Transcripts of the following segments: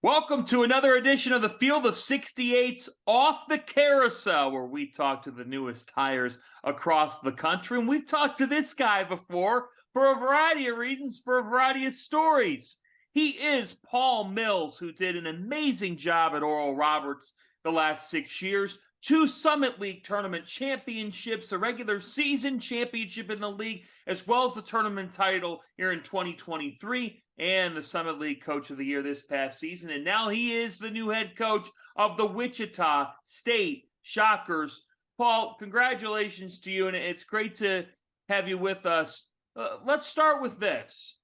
Welcome to another edition of the Field of 68's Off the Carousel, where we talk to the newest hires across the country. And we've talked to this guy before for a variety of reasons, for a variety of stories. He is Paul Mills, who did an amazing job at Oral Roberts the last 6 years. 2 Summit League tournament championships, a regular season championship in the league, as well as the tournament title here in 2023, and the Summit League Coach of the Year this past season. And now he is the new head coach of the Wichita State Shockers. Paul, congratulations to you, and it's great to have you with us. Let's start with this.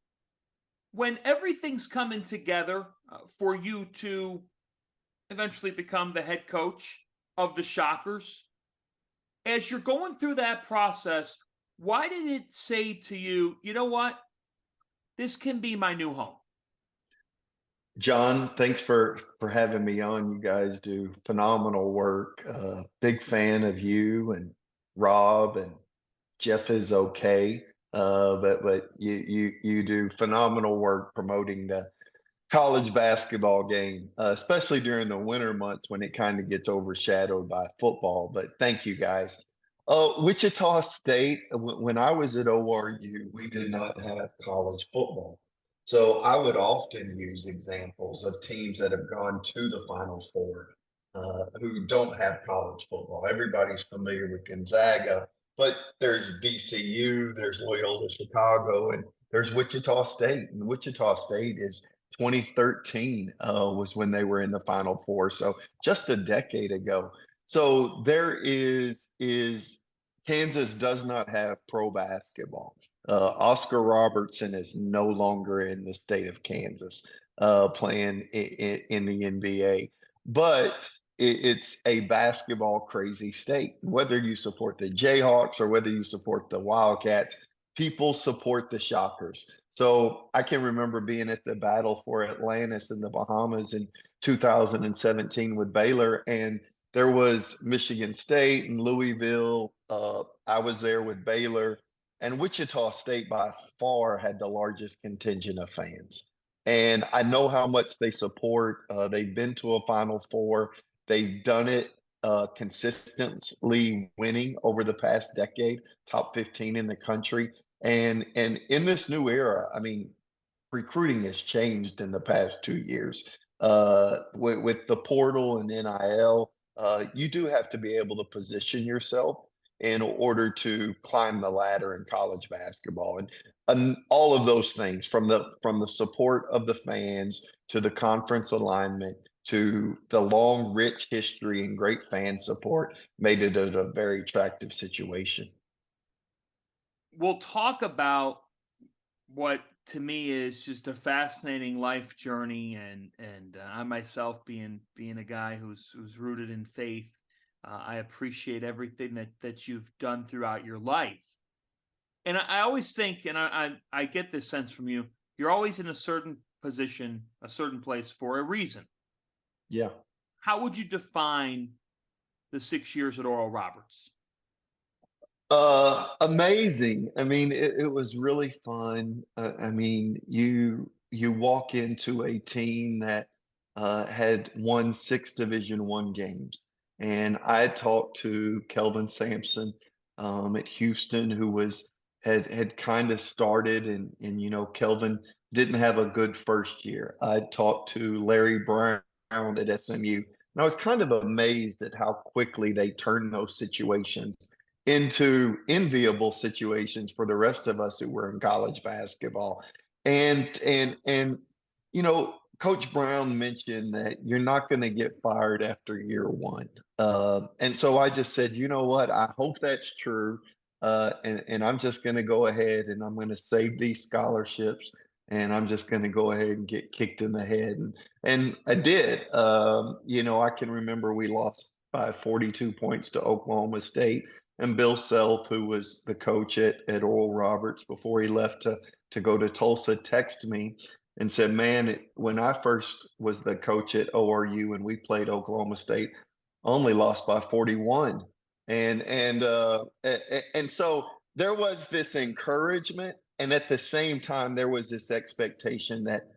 When everything's coming together for you to eventually become the head coach of the Shockers, as you're going through that process, why did it say to you, you know what, this can be my new home? John, thanks for having me on. You guys do phenomenal work. Big fan of you and Rob, and Jeff is okay. But you do phenomenal work promoting the college basketball game, especially during the winter months when it kind of gets overshadowed by football. But thank you guys. Wichita State, when I was at ORU, we did not have college football. So I would often use examples of teams that have gone to the Final Four who don't have college football. Everybody's familiar with Gonzaga, but there's VCU, there's Loyola Chicago, and there's Wichita State. And Wichita State is 2013 was when they were in the Final Four. So just a decade ago. So there is Kansas does not have pro basketball. Oscar Robertson is no longer in the state of Kansas playing in the NBA, but it's a basketball crazy state. Whether you support the Jayhawks or whether you support the Wildcats, people support the Shockers. So I can remember being at the Battle for Atlantis in the Bahamas in 2017 with Baylor, and there was Michigan State and Louisville. I was there with Baylor, and Wichita State by far had the largest contingent of fans. And I know how much they support. They've been to a Final Four. They've done it consistently winning over the past decade, top 15 in the country. And in this new era, I mean, recruiting has changed in the past 2 years. With the portal and NIL, you do have to be able to position yourself in order to climb the ladder in college basketball, and all of those things from the support of the fans to the conference alignment to the long, rich history and great fan support made it a very attractive situation. We'll talk about what to me is just a fascinating life journey, and I myself being a guy who's rooted in faith. I appreciate everything that you've done throughout your life. And I always think, and I get this sense from you, you're always in a certain position, a certain place for a reason. Yeah. How would you define the 6 years at Oral Roberts? Amazing. I mean, it was really fun. I mean, you walk into a team that had won 6 Division I games, and I had talked to Kelvin Sampson at Houston, who had kind of started, and Kelvin didn't have a good first year. I talked to Larry Brown at SMU, and I was kind of amazed at how quickly they turned those situations into enviable situations for the rest of us who were in college basketball. And Coach Brown mentioned that you're not going to get fired after year one. And so I just said, you know what? I hope that's true. And I'm just going to go ahead and I'm going to save these scholarships, and I'm just going to go ahead and get kicked in the head. And I did. I can remember we lost by 42 points to Oklahoma State. And Bill Self, who was the coach at Oral Roberts before he left to go to Tulsa, texted me and said, "Man, when I first was the coach at ORU and we played Oklahoma State, only lost by 41." And so there was this encouragement, and at the same time there was this expectation that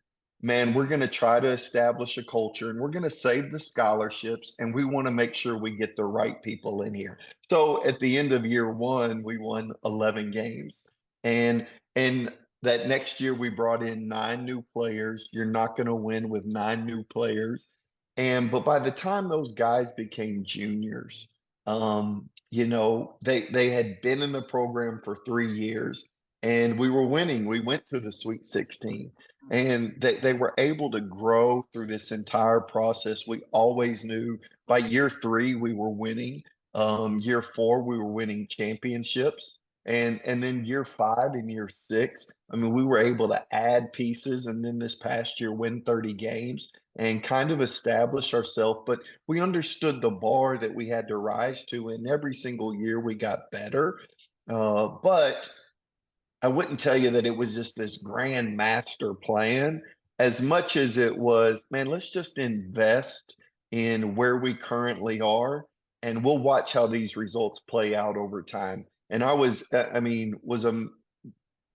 man, we're going to try to establish a culture and we're going to save the scholarships and we want to make sure we get the right people in here. So at the end of year one, we won 11 games. And that next year we brought in 9 new players. You're not going to win with 9 new players. But by the time those guys became juniors, they had been in the program for 3 years and we were winning. We went to the Sweet 16 and they were able to grow through this entire process. We always knew by year three we were winning. Year four we were winning championships, and then year five and year six, I mean, we were able to add pieces, and then this past year win 30 games and kind of establish ourselves. But we understood the bar that we had to rise to, and every single year we got better. But I wouldn't tell you that it was just this grand master plan as much as it was, man, let's just invest in where we currently are and we'll watch how these results play out over time. And I mean,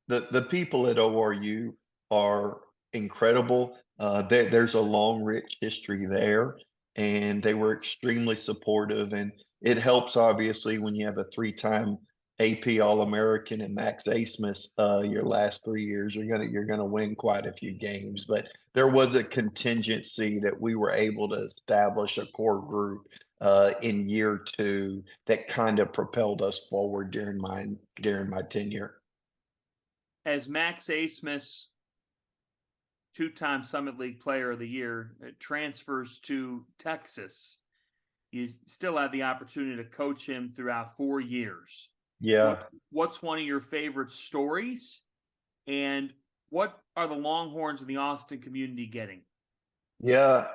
the people at ORU are incredible. There's a long, rich history there, and they were extremely supportive. And it helps, obviously, when you have a three-time AP All-American and Max Abmas your last 3 years. You're gonna win quite a few games. But there was a contingency that we were able to establish a core group in year two that kind of propelled us forward during my tenure. As Max Abmas, two-time Summit League Player of the Year, transfers to Texas, you still had the opportunity to coach him throughout 4 years. Yeah. What's one of your favorite stories, and what are the Longhorns and the Austin community getting? Yeah,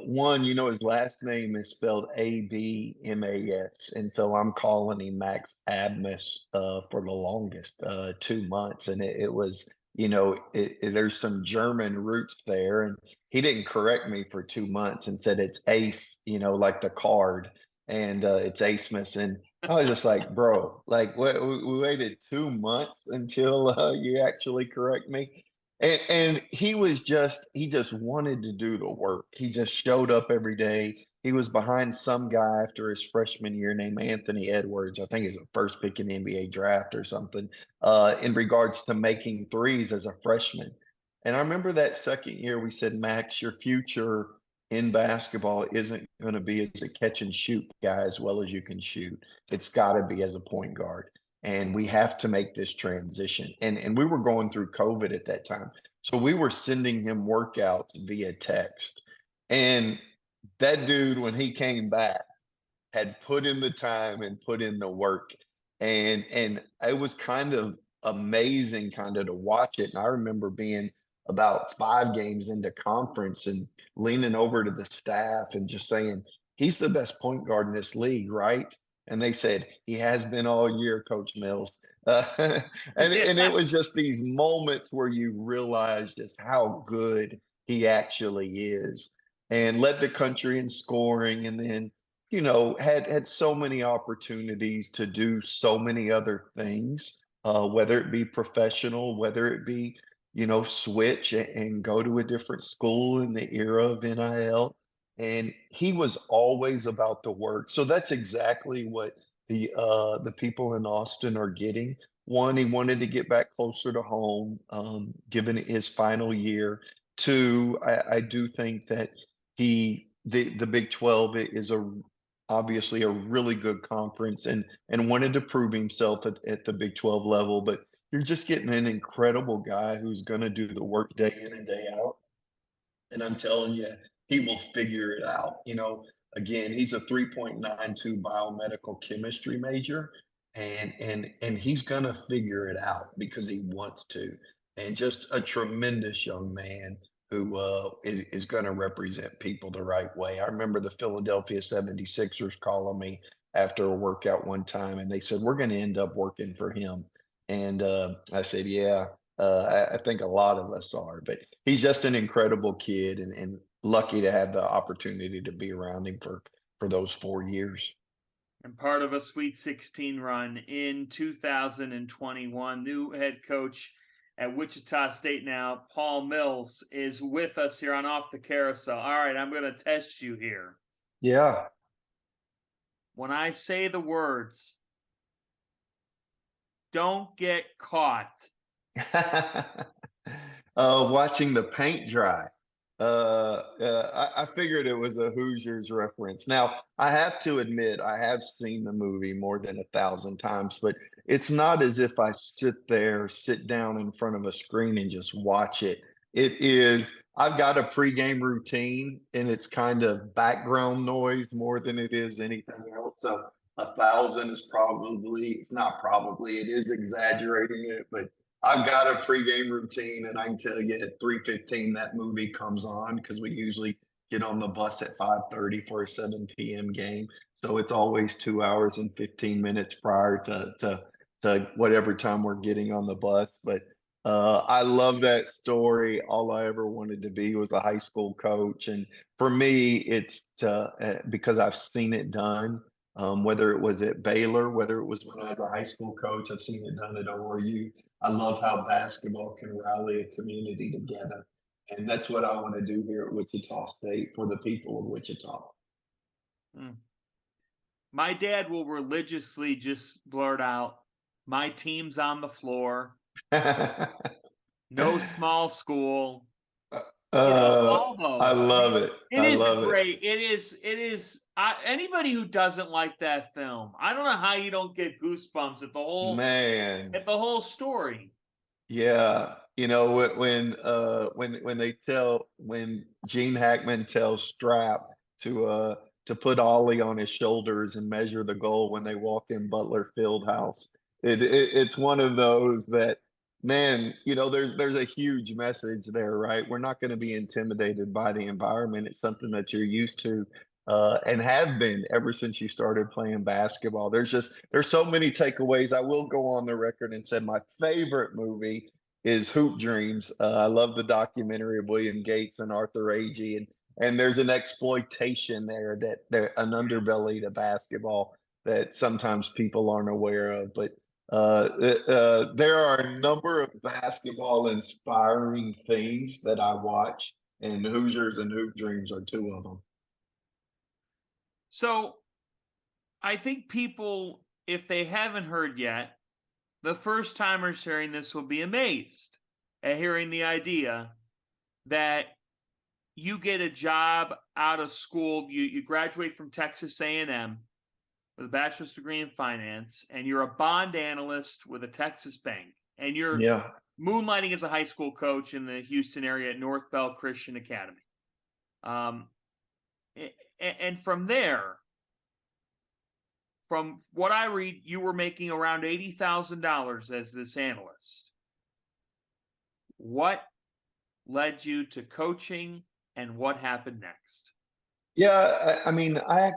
one, his last name is spelled Abmas, and so I'm calling him Max Abmas for the longest 2 months, and it was, there's some German roots there, and he didn't correct me for 2 months and said it's Ace, like the card, and it's Acemas, and I was just like, bro, like we waited 2 months until you actually correct me. And he just wanted to do the work. He just showed up every day. He was behind some guy after his freshman year named Anthony Edwards. I think he's the first pick in the NBA draft or something, in regards to making threes as a freshman. And I remember that second year we said, Max, your future in basketball isn't going to be as a catch and shoot guy as well as you can shoot. It's got to be as a point guard, and we have to make this transition. And we were going through COVID at that time. So we were sending him workouts via text. And that dude, when he came back, had put in the time and put in the work. And it was kind of amazing kind of to watch it. And I remember being about 5 games into conference and leaning over to the staff and just saying, he's the best point guard in this league, right? And they said, he has been all year, Coach Mills. And it Yeah. was just these moments where you realize just how good he actually is, and led the country in scoring, and then had so many opportunities to do so many other things, whether it be professional, whether it be, switch and go to a different school in the era of NIL. And he was always about the work. So that's exactly what the people in Austin are getting. One, he wanted to get back closer to home, given his final year. Two, I do think that the Big 12 is obviously a really good conference, and wanted to prove himself at the Big 12 level. But you're just getting an incredible guy who's going to do the work day in and day out. And I'm telling you, he will figure it out. Again, he's a 3.92 biomedical chemistry major, and he's going to figure it out because he wants to. And just a tremendous young man who is going to represent people the right way. I remember the Philadelphia 76ers calling me after a workout one time, and they said, we're going to end up working for him. And I said, yeah, I think a lot of us are. But he's just an incredible kid, and lucky to have the opportunity to be around him for those 4 years. And part of a Sweet 16 run in 2021. New head coach at Wichita State now, Paul Mills, is with us here on Off the Carousel. All right, I'm going to test you here. Yeah. When I say the words, don't get caught. Watching the paint dry. I figured it was a Hoosiers reference. Now, I have to admit, I have seen the movie more than 1,000 times, but it's not as if I sit down in front of a screen and just watch it. It is, I've got a pregame routine and it's kind of background noise more than it is anything else. So 1,000 is probably, it's not probably, it is exaggerating it, but I've got a pregame routine, and I can tell you at 3:15 that movie comes on because we usually get on the bus at 5:30 for a 7 p.m. game. So it's always 2 hours and 15 minutes prior to whatever time we're getting on the bus. But I love that story. All I ever wanted to be was a high school coach, and for me, it's because I've seen it done. Whether it was at Baylor, whether it was when I was a high school coach, I've seen it done at ORU. I love how basketball can rally a community together. And that's what I want to do here at Wichita State for the people of Wichita. Hmm. My dad will religiously just blurt out, "My team's on the floor. No small school." All I those. I love mean, it. it I is a love it. great. It is. Anybody who doesn't like that film, I don't know how you don't get goosebumps at Man. the whole story. Yeah. You know, when Gene Hackman tells Strap to put Ollie on his shoulders and measure the goal when they walk in Butler Fieldhouse. It's one of those that, man, there's a huge message there, right? We're not going to be intimidated by the environment. It's something that you're used to and have been ever since you started playing basketball. There's so many takeaways. I will go on the record and say my favorite movie is Hoop Dreams. I love the documentary of William Gates and Arthur Agee, and there's an exploitation there, an underbelly to basketball that sometimes people aren't aware of. But there are a number of basketball inspiring things that I watch, and Hoosiers and Hoop Dreams are two of them. So I think people, if they haven't heard yet, the first timers hearing this will be amazed at hearing the idea that you get a job out of school. You graduate from Texas A&M with a bachelor's degree in finance, and you're a bond analyst with a Texas bank, and you're Yeah. moonlighting as a high school coach in the Houston area at North Bell Christian Academy. And from there, from what I read, you were making around $80,000 as this analyst. What led you to coaching, and what happened next? Yeah, I mean, I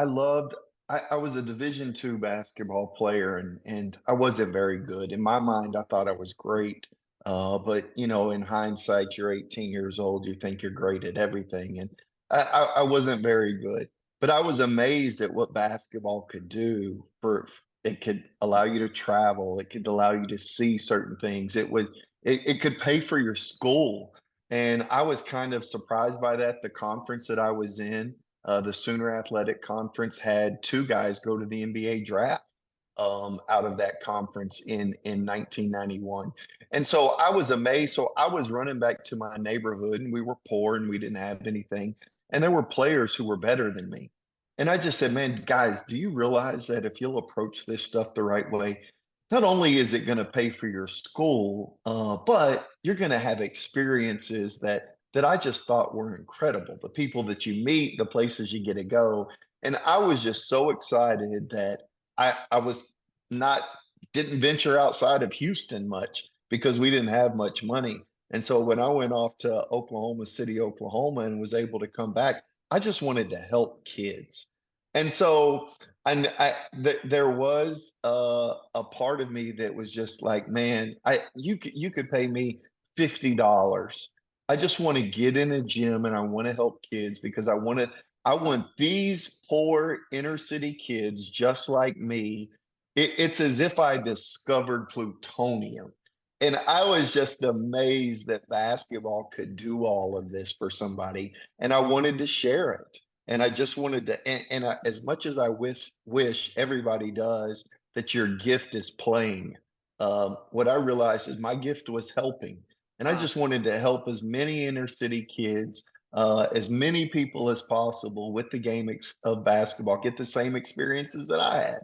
loved. I was a Division II basketball player, and I wasn't very good. In my mind, I thought I was great. But in hindsight, you're 18 years old. You think you're great at everything, and I wasn't very good. But I was amazed at what basketball could do. It could allow you to travel. It could allow you to see certain things. It could pay for your school. And I was kind of surprised by that. The conference that I was in, the Sooner Athletic Conference, had two guys go to the NBA draft out of that conference in 1991. And so I was amazed. So I was running back to my neighborhood, and we were poor and we didn't have anything. And there were players who were better than me. And I just said, man, guys, do you realize that if you'll approach this stuff the right way, not only is it going to pay for your school, but you're going to have experiences that I just thought were incredible. The people that you meet, the places you get to go, and I was just so excited that I was not didn't venture outside of Houston much because we didn't have much money. And so when I went off to Oklahoma City, Oklahoma, and was able to come back, I just wanted to help kids. And so there was a part of me that was just like, man, you could pay me $50. I just want to get in a gym and I want to help kids because I want these poor inner city kids just like me. It's as if I discovered plutonium. And I was just amazed that basketball could do all of this for somebody, and I wanted to share it. And I just wanted to, as much as I wish everybody does that your gift is playing. What I realized is my gift was helping, and I Uh, just wanted to help as many inner city kids, as many people as possible with the game of basketball get the same experiences that I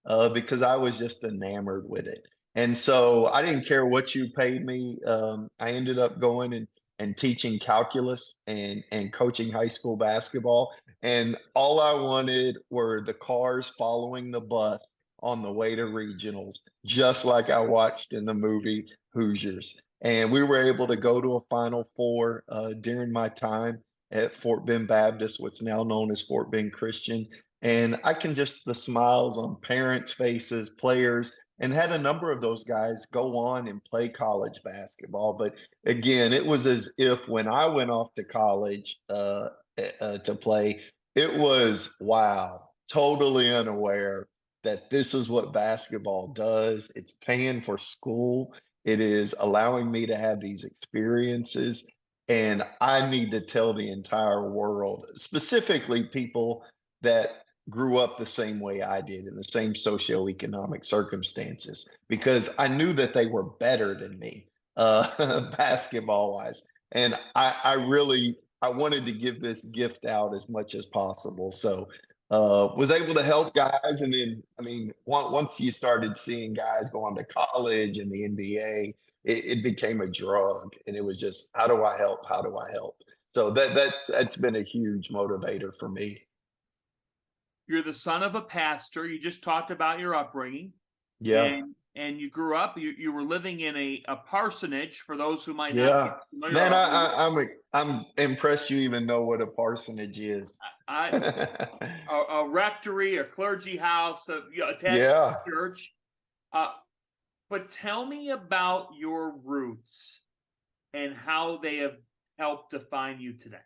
had, because I was just enamored with it. And so I didn't care what you paid me. I ended up going and teaching calculus and coaching high school basketball. And all I wanted were the cars following the bus on the way to regionals, just like I watched in the movie Hoosiers. And we were able to go to a Final Four during my time at Fort Bend Baptist, what's now known as Fort Bend Christian. And I can just, the smiles on parents' faces, players, and had a number of those guys go on and play college basketball. But again, it was as if when I went off to college to play, it was wow, totally unaware that this is what basketball does. It's paying for school. It is allowing me to have these experiences. And I need to tell the entire world, specifically people that grew up the same way I did in the same socioeconomic circumstances, because I knew that they were better than me, basketball wise. And I really, I wanted to give this gift out as much as possible. So was able to help guys. And then, I mean, once you started seeing guys go on to college and the NBA, it became a drug. And it was just, how do I help? How do I help? So that's been a huge motivator for me. you're the son of a pastor. You just talked about your upbringing, Yeah. and you grew up. You were living in a parsonage. For those who might not be Yeah. familiar, Man, I'm impressed you even know what a parsonage is. I a rectory, a clergy house, attached to Yeah. the church. Uh, but tell me about your roots and how they have helped define you today.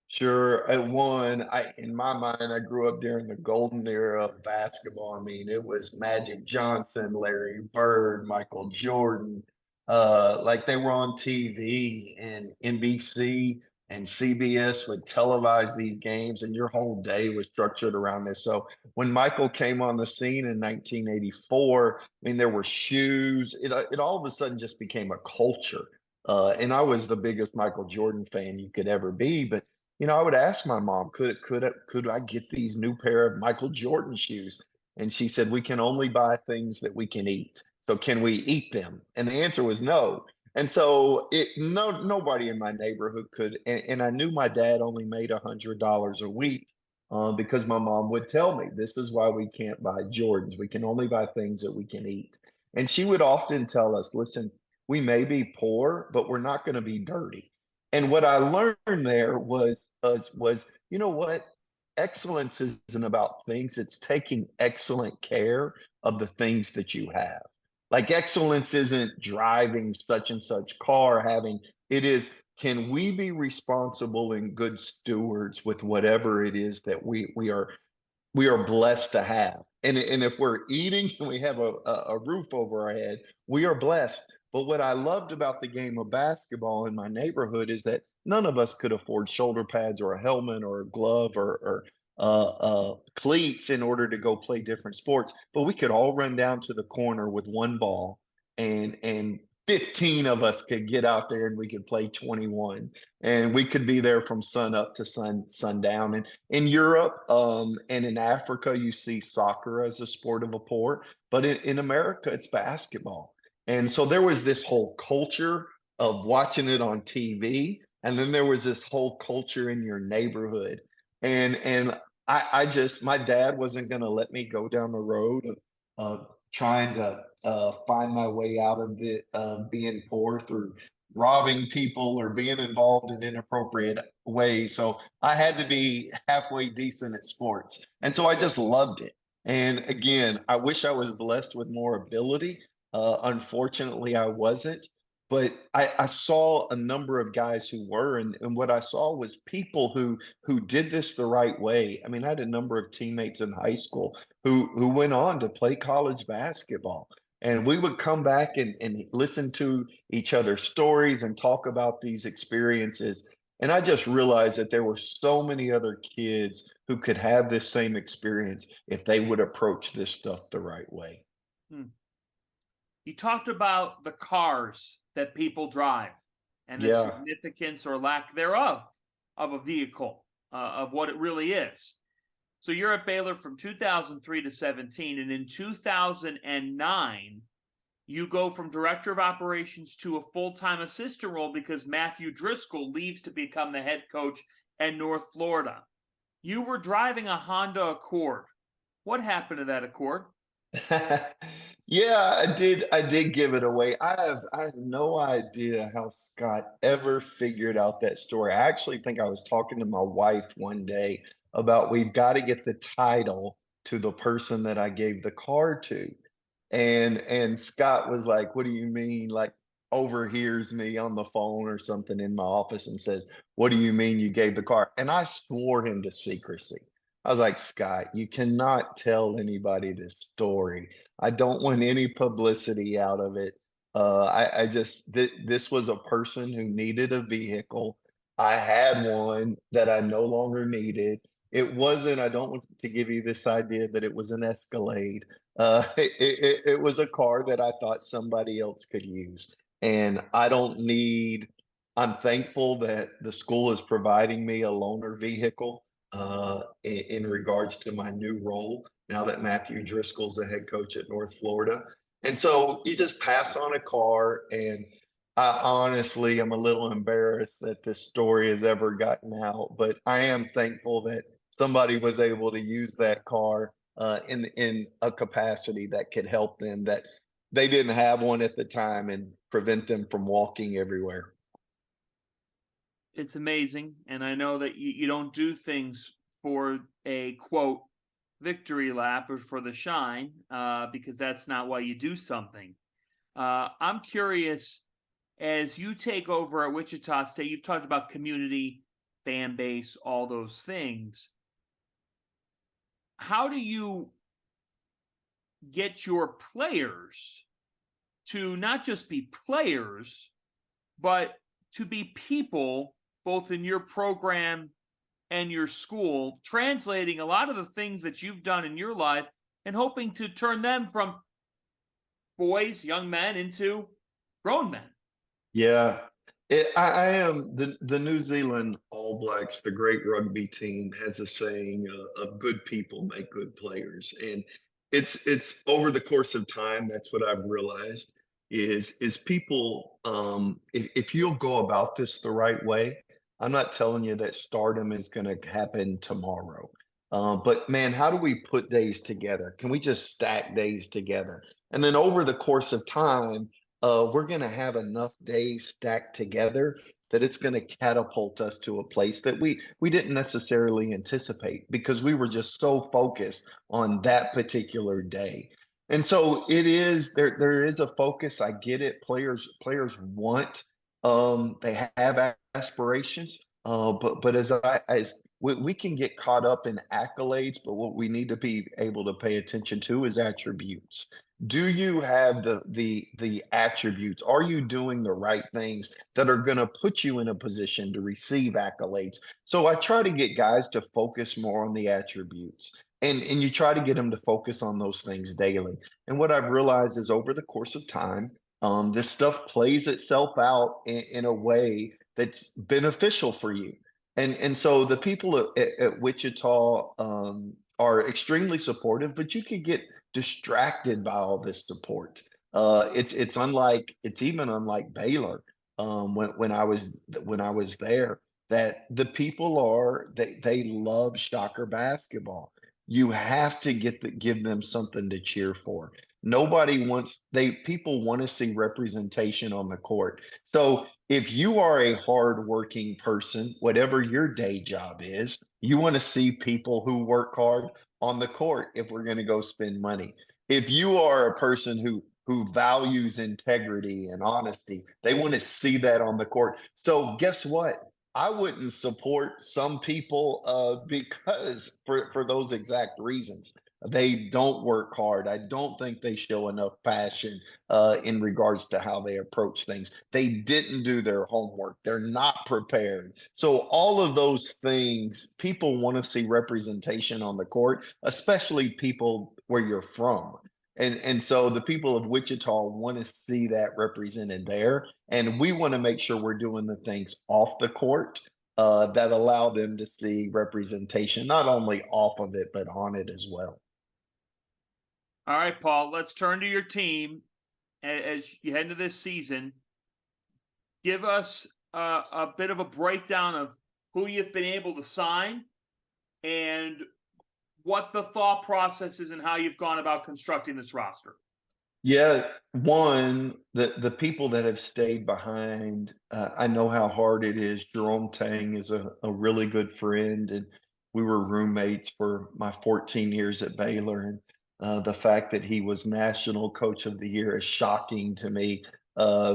Sure. At one, in my mind, I grew up during the golden era of basketball. I mean, it was Magic Johnson, Larry Bird, Michael Jordan. Like they were on TV, and NBC and CBS would televise these games, and your whole day was structured around this. So when Michael came on the scene in 1984, I mean, there were shoes. It all of a sudden just became a culture. And I was the biggest Michael Jordan fan you could ever be, but I would ask my mom, could I get these new pair of Michael Jordan shoes? And she said, we can only buy things that we can eat. So can we eat them? And the answer was no. And so nobody in my neighborhood could. And I knew my dad only made $100 a week, because my mom would tell me, this is why we can't buy Jordans. We can only buy things that we can eat. And she would often tell us, listen, we may be poor, but we're not going to be dirty. And what I learned there was, you know what? Excellence isn't about things, it's taking excellent care of the things that you have. Like excellence isn't driving such and such car, having it is, can we be responsible and good stewards with whatever it is that we are blessed to have. And if we're eating and we have a roof over our head, we are blessed. But what I loved about the game of basketball in my neighborhood is that none of us could afford shoulder pads or a helmet or a glove or cleats in order to go play different sports. But we could all run down to the corner with one ball, and 15 of us could get out there and we could play 21, and we could be there from sun up to sundown. And in Europe, and in Africa, you see soccer as a sport of a poor, but in America, it's basketball. And so there was this whole culture of watching it on TV, and then there was this whole culture in your neighborhood. And I just, my dad wasn't going to let me go down the road of trying to find my way out of it, being poor through robbing people or being involved in inappropriate ways. So I had to be halfway decent at sports. And so I just loved it. And again, I wish I was blessed with more ability. Unfortunately, I wasn't. But I saw a number of guys who were, and what I saw was people who did this the right way. I mean, I had a number of teammates in high school who went on to play college basketball. And we would come back and listen to each other's stories and talk about these experiences. And I just realized that there were so many other kids who could have this same experience if they would approach this stuff the right way. Hmm. You talked about the cars that people drive and the Yeah. significance or lack thereof of a vehicle, of what it really is. So you're at Baylor from 2003 to 17, and in 2009, you go from director of operations to a full-time assistant role because Matthew Driscoll leaves to become the head coach at North Florida. You were driving a Honda Accord. What happened to that Accord? Yeah, I did give it away. I have no idea how Scott ever figured out that story. I actually think I was talking to my wife one day about we've got to get the title to the person that I gave the car to. And Scott was like, "What do you mean?" Like overhears me on the phone or something in my office and says, "What do you mean you gave the car?" And I swore him to secrecy. I was like, "Scott, you cannot tell anybody this story. I don't want any publicity out of it. I just this was a person who needed a vehicle. I had one that I no longer needed. It wasn't. I don't want to give you this idea that it was an Escalade. It was a car that I thought somebody else could use, and I don't need. I'm thankful that the school is providing me a loaner vehicle in regards to my new role now that Matthew Driscoll's the head coach at North Florida. And so you just pass on a car. And I honestly am a little embarrassed that this story has ever gotten out, but I am thankful that somebody was able to use that car in a capacity that could help them that they didn't have one at the time and prevent them from walking everywhere. It's amazing, and I know that you don't do things for a quote victory lap or for the shine, because that's not why you do something. I'm curious, as you take over at Wichita State, you've talked about community, fan base, all those things. How do you get your players to not just be players, but to be people both in your program and your school, translating a lot of the things that you've done in your life and hoping to turn them from boys, young men into grown men? Yeah. I am the New Zealand All Blacks, the great rugby team, has a saying of good people make good players. And it's over the course of time, that's what I've realized is people if you'll go about this the right way, I'm not telling you that stardom is gonna happen tomorrow. But man, how do we put days together? Can we just stack days together? And then over the course of time, we're going to have enough days stacked together that it's going to catapult us to a place that we didn't necessarily anticipate because we were just so focused on that particular day. And so it is there is a focus. I get it. Players want they have aspirations. But as we can get caught up in accolades, but what we need to be able to pay attention to is attributes. Do you have the attributes? Are you doing the right things that are going to put you in a position to receive accolades? So I try to get guys to focus more on the attributes, and you try to get them to focus on those things daily. And what I've realized is over the course of time, this stuff plays itself out in a way that's beneficial for you. And so the people at Wichita are extremely supportive, but you can get distracted by all this support. It's even unlike Baylor when I was there that the people are they love Shocker basketball. You have to give them something to cheer for. Nobody wants they people want to see representation on the court. So if you are a hardworking person, whatever your day job is, you want to see people who work hard on the court if we're going to go spend money. If you are a person who values integrity and honesty, they want to see that on the court. So guess what? I wouldn't support some people because for those exact reasons. They don't work hard. I don't think they show enough passion in regards to how they approach things. They didn't do their homework. They're not prepared. So all of those things, people want to see representation on the court, especially people where you're from. And so the people of Wichita want to see that represented there. And we want to make sure we're doing the things off the court that allow them to see representation, not only off of it, but on it as well. All right, Paul, let's turn to your team as you head into this season. Give us a bit of a breakdown of who you've been able to sign and what the thought process is and how you've gone about constructing this roster. Yeah, one, the people that have stayed behind, I know how hard it is. Jerome Tang is a really good friend, and we were roommates for my 14 years at Baylor. And the fact that he was National Coach of the Year is shocking to me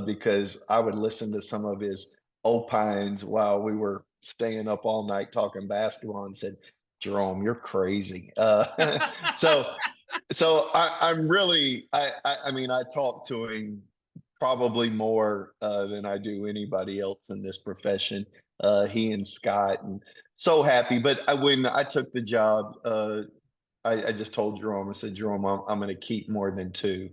because I would listen to some of his opines while we were staying up all night talking basketball and said, Jerome, you're crazy. So I'm really I mean I talk to him probably more than I do anybody else in this profession. He and Scott, and so happy. But when I took the job, I just told Jerome, I said, Jerome, I'm going to keep more than two.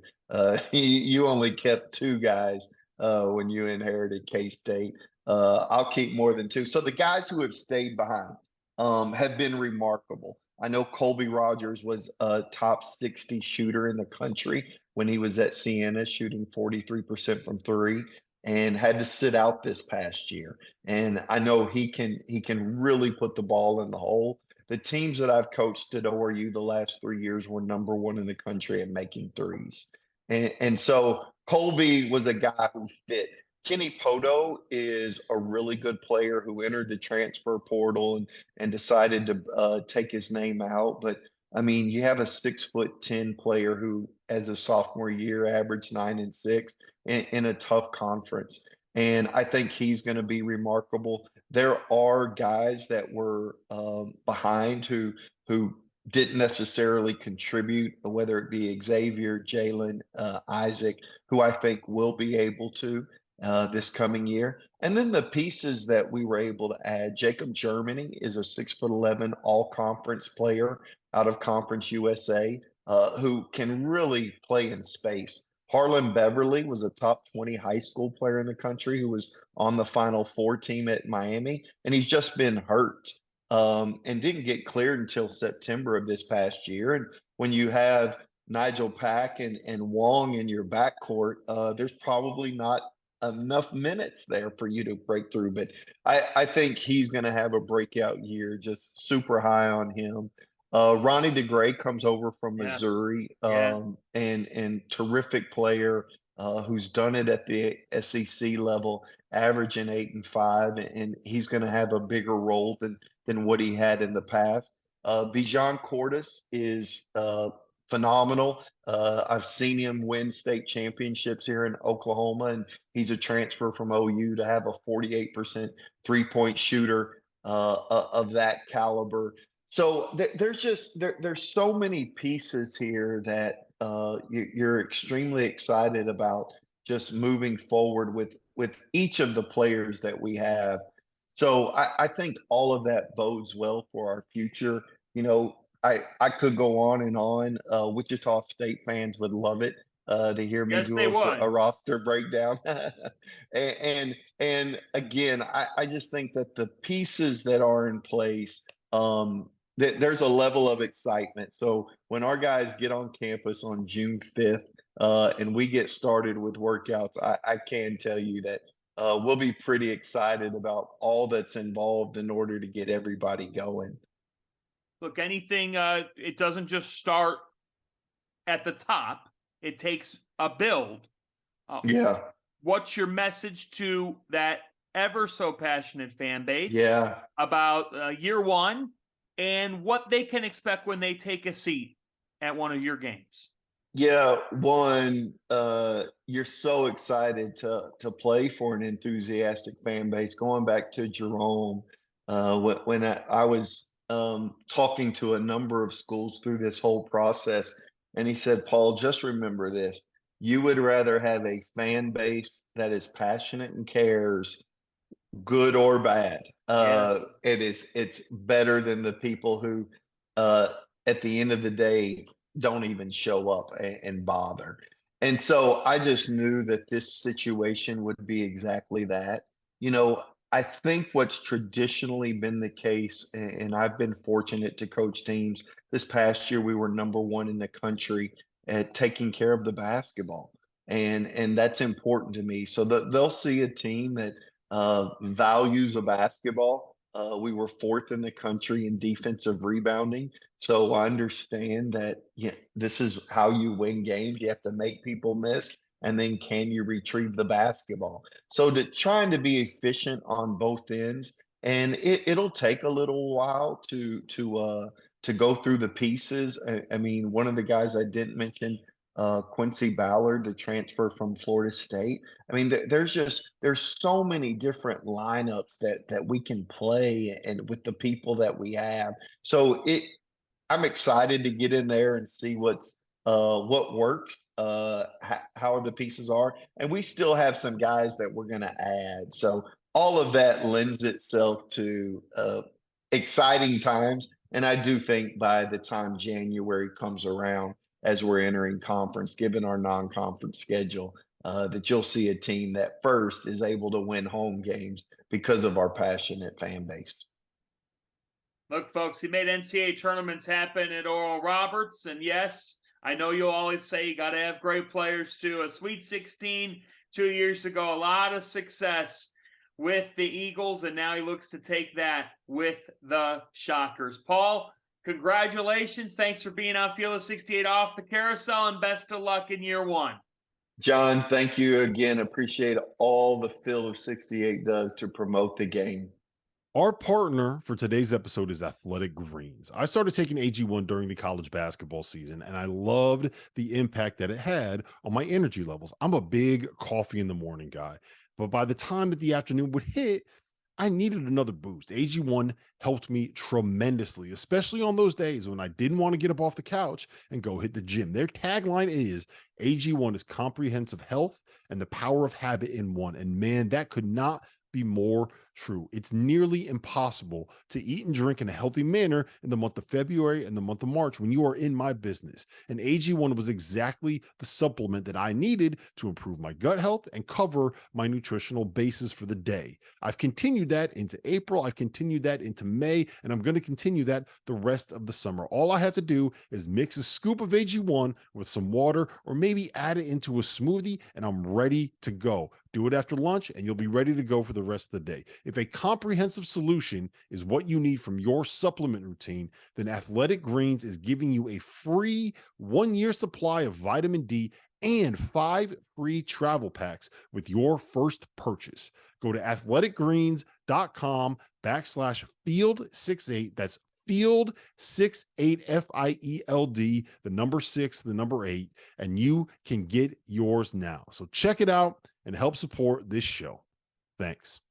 You only kept two guys when you inherited K-State. I'll keep more than two. So the guys who have stayed behind have been remarkable. I know Colby Rogers was a top 60 shooter in the country when he was at Siena, shooting 43% from three, and had to sit out this past year. And I know he can really put the ball in the hole. The teams that I've coached at ORU the last 3 years were number one in the country at making threes. And so Colby was a guy who fit. Kenny Poto is a really good player who entered the transfer portal and decided to take his name out. But I mean, you have a 6'10" player who, as a sophomore year, averaged 9 and 6 in a tough conference. And I think he's going to be remarkable. There are guys that were behind who didn't necessarily contribute, whether it be Xavier, Jalen, Isaac, who I think will be able to this coming year. And then the pieces that we were able to add, Jacob Germany is a 6'11" all conference player out of Conference USA who can really play in space. Harlan Beverly was a top 20 high school player in the country who was on the Final Four team at Miami, and he's just been hurt and didn't get cleared until September of this past year. And when you have Nigel Pack and Wong in your backcourt, there's probably not enough minutes there for you to break through. But I think he's going to have a breakout year, just super high on him. Ronnie DeGray comes over from Yeah. Missouri, Yeah. and terrific player who's done it at the SEC level, averaging 8 and 5, and he's going to have a bigger role than what he had in the past. Bijan Cordes is phenomenal. I've seen him win state championships here in Oklahoma, and he's a transfer from OU to have a 48% three-point shooter of that caliber. So there's so many pieces here that you're extremely excited about just moving forward with each of the players that we have. So I think all of that bodes well for our future. You know, I could go on and on. Wichita State fans would love it to hear me Yes, they do would. a roster breakdown. And again, I just think that the pieces that are in place, there's a level of excitement. So when our guys get on campus on June 5th and we get started with workouts, I can tell you that we'll be pretty excited about all that's involved in order to get everybody going. Look, anything, it doesn't just start at the top, it takes a build. Yeah. What's your message to that ever so passionate fan base Yeah. about year one and what they can expect when they take a seat at one of your games? Yeah, one, you're so excited to play for an enthusiastic fan base. Going back to Jerome, when I was talking to a number of schools through this whole process. And he said, Paul, just remember this. You would rather have a fan base that is passionate and cares, good or bad. Yeah. It's better than the people who uh at the end of the day don't even show up and bother. And so I just knew that this situation would be exactly that. You know, I think what's traditionally been the case, and I've been fortunate to coach teams. This past year we were number one in the country at taking care of the basketball. And that's important to me. So they'll see a team that values of basketball. We were fourth in the country in defensive rebounding. So I understand that, yeah, this is how you win games. You have to make people miss, and then can you retrieve the basketball? So trying to be efficient on both ends, and it'll take a little while to go through the pieces. I mean, one of the guys I didn't mention, Quincy Ballard, the transfer from Florida State. I mean, there's so many different lineups that we can play, and with the people that we have. So I'm excited to get in there and see what works, how the pieces are, and we still have some guys that we're going to add. So all of that lends itself to exciting times. And I do think by the time January comes around, as we're entering conference, given our non-conference schedule, that you'll see a team that first is able to win home games because of our passionate fan base. Look, folks, he made NCAA tournaments happen at Oral Roberts. And yes, I know you'll always say you got to have great players too. A Sweet 16 2 years ago, a lot of success with the Eagles. And now he looks to take that with the Shockers. Paul, congratulations. Thanks for being on Field of 68 off the carousel, and best of luck in year one. John, thank you again. Appreciate all the Field of 68 does to promote the game. Our partner for today's episode is Athletic Greens. I started taking AG1 during the college basketball season, and I loved the impact that it had on my energy levels. I'm a big coffee in the morning guy, but by the time that the afternoon would hit, I needed another boost. AG1 helped me tremendously, especially on those days when I didn't want to get up off the couch and go hit the gym. Their tagline is AG1 is comprehensive health and the power of habit in one. And man, that could not be more true. It's nearly impossible to eat and drink in a healthy manner in the month of February and the month of March when you are in my business. And AG1 was exactly the supplement that I needed to improve my gut health and cover my nutritional basis for the day. I've continued that into April. I've continued that into May, and I'm going to continue that the rest of the summer. All I have to do is mix a scoop of AG1 with some water, or maybe add it into a smoothie, and I'm ready to go. Do it after lunch, and you'll be ready to go for the rest of the day. If a comprehensive solution is what you need from your supplement routine, then Athletic Greens is giving you a free 1-year supply of vitamin D and 5 free travel packs with your first purchase. Go to athleticgreens.com/field68. That's Field 68, FIELD, the number 6, the number 8, and you can get yours now. So check it out and help support this show. Thanks.